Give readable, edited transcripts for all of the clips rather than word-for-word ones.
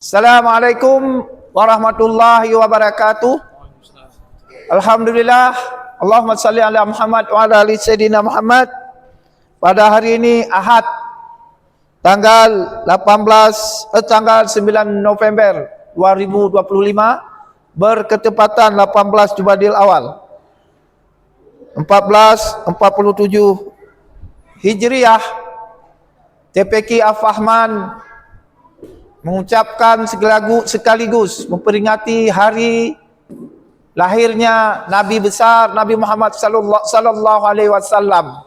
Assalamualaikum warahmatullahi wabarakatuh. Alhamdulillah. Allahumma salli ala Muhammad wa ala ali Sayyidina Muhammad. Pada hari ini Ahad tanggal 9 November 2025 berketepatan 18 Jumadil Awal 1447 Hijriah. TPQ Af-Fahman mengucapkan sekaligus memperingati hari lahirnya Nabi besar Nabi Muhammad sallallahu alaihi wasallam.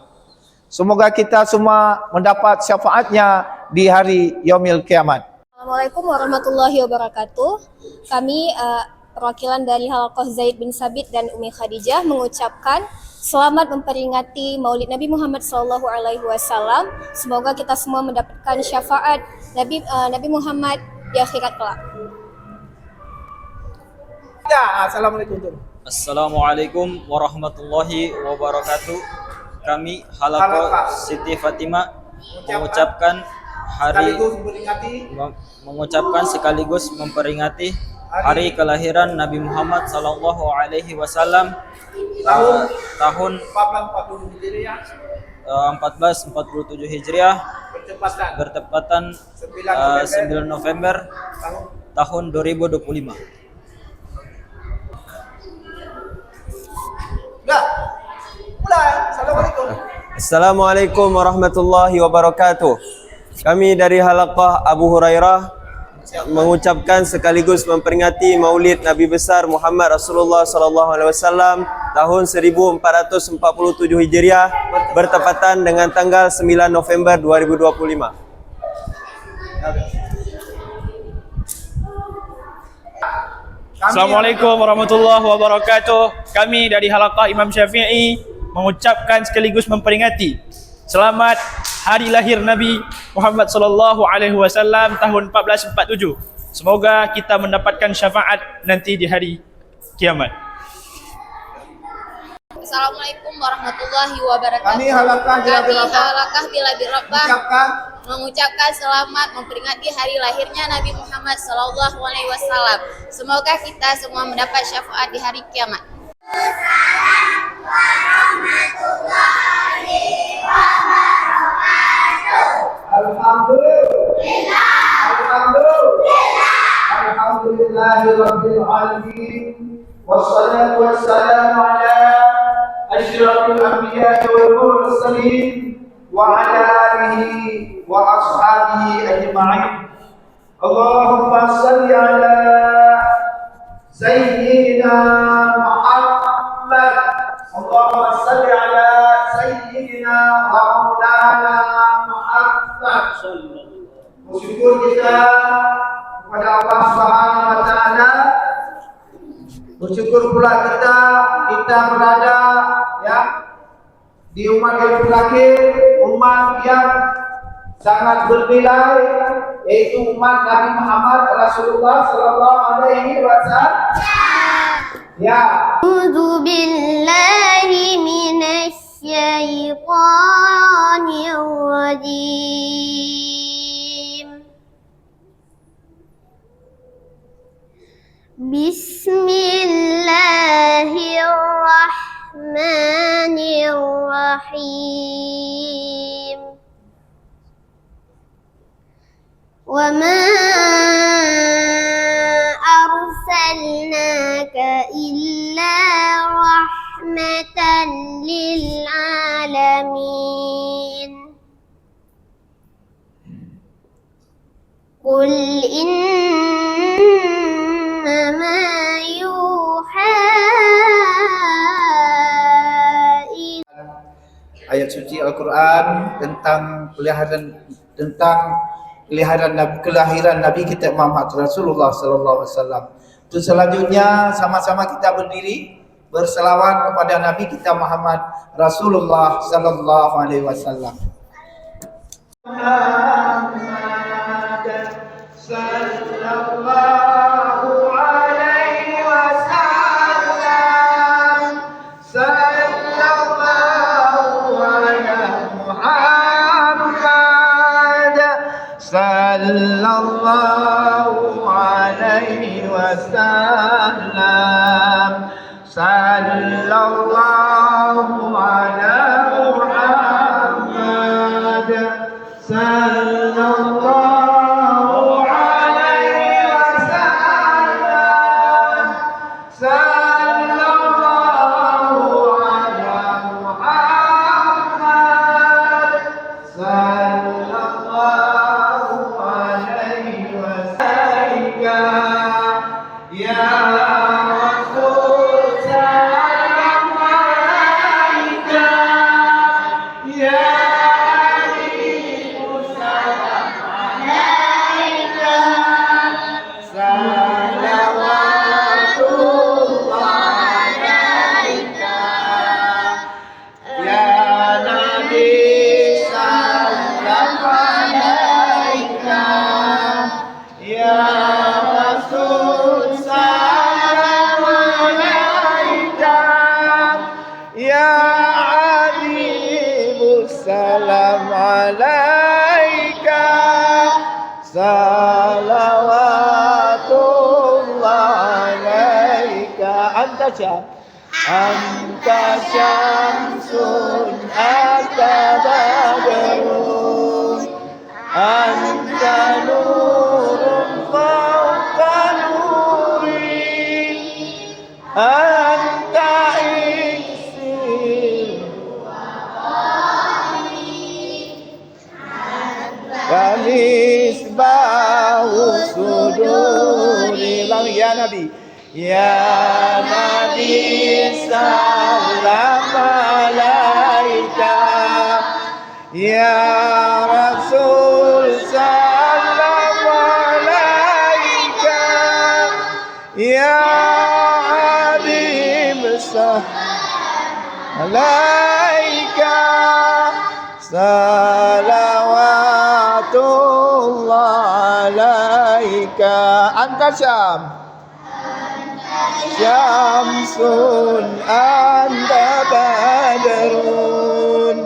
Semoga kita semua mendapat syafaatnya di hari yaumil kiamat. Assalamualaikum warahmatullahi wabarakatuh. Kami perwakilan dari Halaqah Zaid bin Sabit dan Umi Khadijah mengucapkan selamat memperingati Maulid Nabi Muhammad sallallahu alaihi wasallam. Semoga kita semua mendapatkan syafaat Nabi Muhammad di akhirat kelak. Ya, assalamualaikum. Assalamualaikum warahmatullahi wabarakatuh. Kami Halaqah Siti Fatimah mengucapkan sekaligus memperingati hari kelahiran Nabi Muhammad sallallahu alaihi wasallam tahun 1447 Hijriah bertepatan 9 November tahun 2025. Assalamualaikum warahmatullahi wabarakatuh. Kami dari Halaqah Abu Hurairah mengucapkan sekaligus memperingati Maulid Nabi besar Muhammad Rasulullah sallallahu alaihi wasallam tahun 1447 Hijriah bertepatan dengan tanggal 9 November 2025. Assalamualaikum warahmatullahi wabarakatuh. Kami dari Halaqah Imam Syafi'i mengucapkan sekaligus memperingati selamat hari lahir Nabi Muhammad sallallahu alaihi wasallam tahun 1447. Semoga kita mendapatkan syafaat nanti di hari kiamat. Assalamualaikum warahmatullahi wabarakatuh. Kami Halaqah Bila Birrabbah mengucapkan selamat memperingati hari lahirnya Nabi Muhammad sallallahu alaihi wasallam. Semoga kita semua mendapat syafaat di hari kiamat. Alhamdulillahirabbil alamin. Wassalatu wassalamu ala asyrafil anbiya'i wal mursalin wa ala alihi wa ashabihi ajma'in. Allahumma salli ala Sayyidina Muhammad. Allahumma salli ala Sayyidina wa maulana Muhammad. Bersyukur kita kepada Allah Subhanahu wa taala. Bersyukur pula kita berada di umat yang terakhir, umat yang sangat bernilai, yaitu umat Nabi Muhammad Rasulullah sallallahu alaihi wasallam. Ya. A'udzu billahi minasy syaithanir rajim. Bismillahirrahmanirrahim. Wa ma arsalnaka illa rahmatan lil alamin. Qul innama yuha Ayat suci Al-Quran tentang kelahiran Nabi kita Muhammad Rasulullah sallallahu alaihi wasallam. Terus selanjutnya sama-sama kita berdiri berselawat kepada Nabi kita Muhammad Rasulullah sallallahu alaihi wasallam. Sallallahu alaihi wasallam. Sallallahu ala Muhammad. Sallallahu wasallam. Sallallahu ala Muhammad. Sallallahu alaihi wasallam. Sallallahu ala Muhammad. Sallallahu alaihi wasallam. Ya Rasul salam alaika. Ya salam alaika. Salawatullah alaika. Anta syamsun anta badrun anta nurun fawqa nurin anta iksir Kamisbahu suduri. Ya Nabi, ya Nabi salam alaika. Ya Rasul salam alaika. Ya Habib salam alaika. Salawatullah alaika. Anta syamsun anta badrun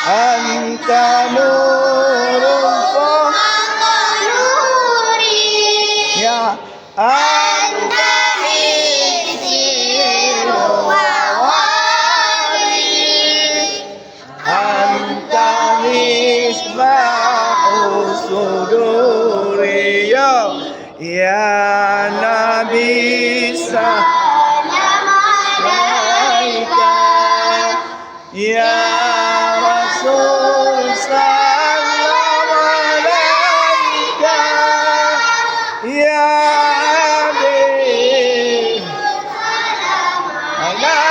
anta nurun fawqa nurin. Ya anta iksir wa anta misbahu suduri. Ya Nabi salam alaika. Ya Rasul salam alaika. Ya Habib alaika.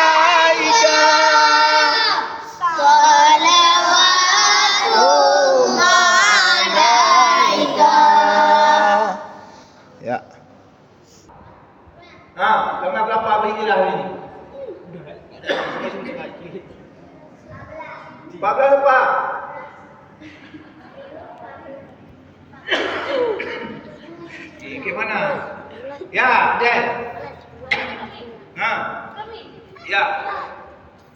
Ya. Tanggal berapa berilah ini? 14 apa? Gimana? Ya, Den. Ya.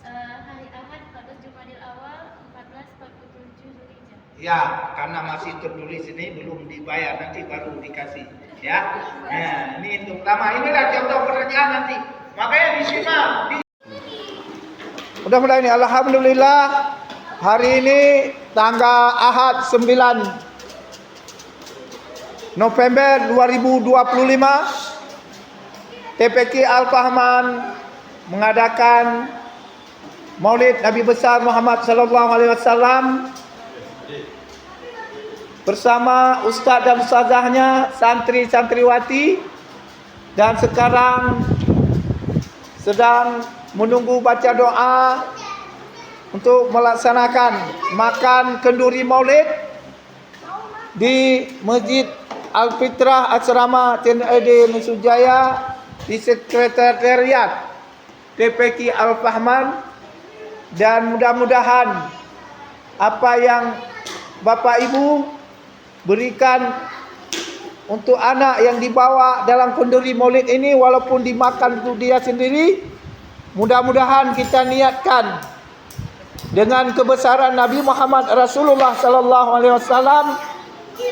Hari Ahad 14 Jumadil Awal 1447 Zulhijjah. Ya, karena masih tertulis ini belum dibayar, nanti baru dikasih. Ya. Nah, ini terutama inilah contoh pertanyaan nanti. Makanya disimak. Mudah-mudahan ini alhamdulillah hari ini tanggal Ahad 9 November 2025 TPQ Al-Fahman mengadakan Maulid Nabi besar Muhammad sallallahu alaihi wasallam bersama ustaz dan ustazahnya, santri-santriwati, dan sekarang sedang menunggu baca doa untuk melaksanakan makan kenduri Maulid di Masjid Al-Fitrah Asrama TNID Nusujaya di Sekretariat TPQ Al-Fahman. Dan mudah-mudahan apa yang Bapak Ibu berikan untuk anak yang dibawa dalam kenduri Maulid ini, walaupun dimakan untuk dia sendiri, mudah-mudahan kita niatkan dengan kebesaran Nabi Muhammad Rasulullah sallallahu alaihi wasallam,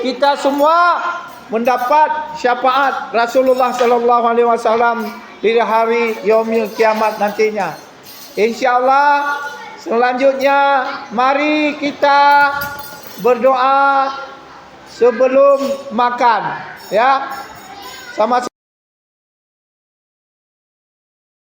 kita semua mendapat syafaat Rasulullah sallallahu alaihi wasallam di hari yaumil kiamat nantinya. Insyaallah selanjutnya mari kita berdoa sebelum makan, ya. Sama-sama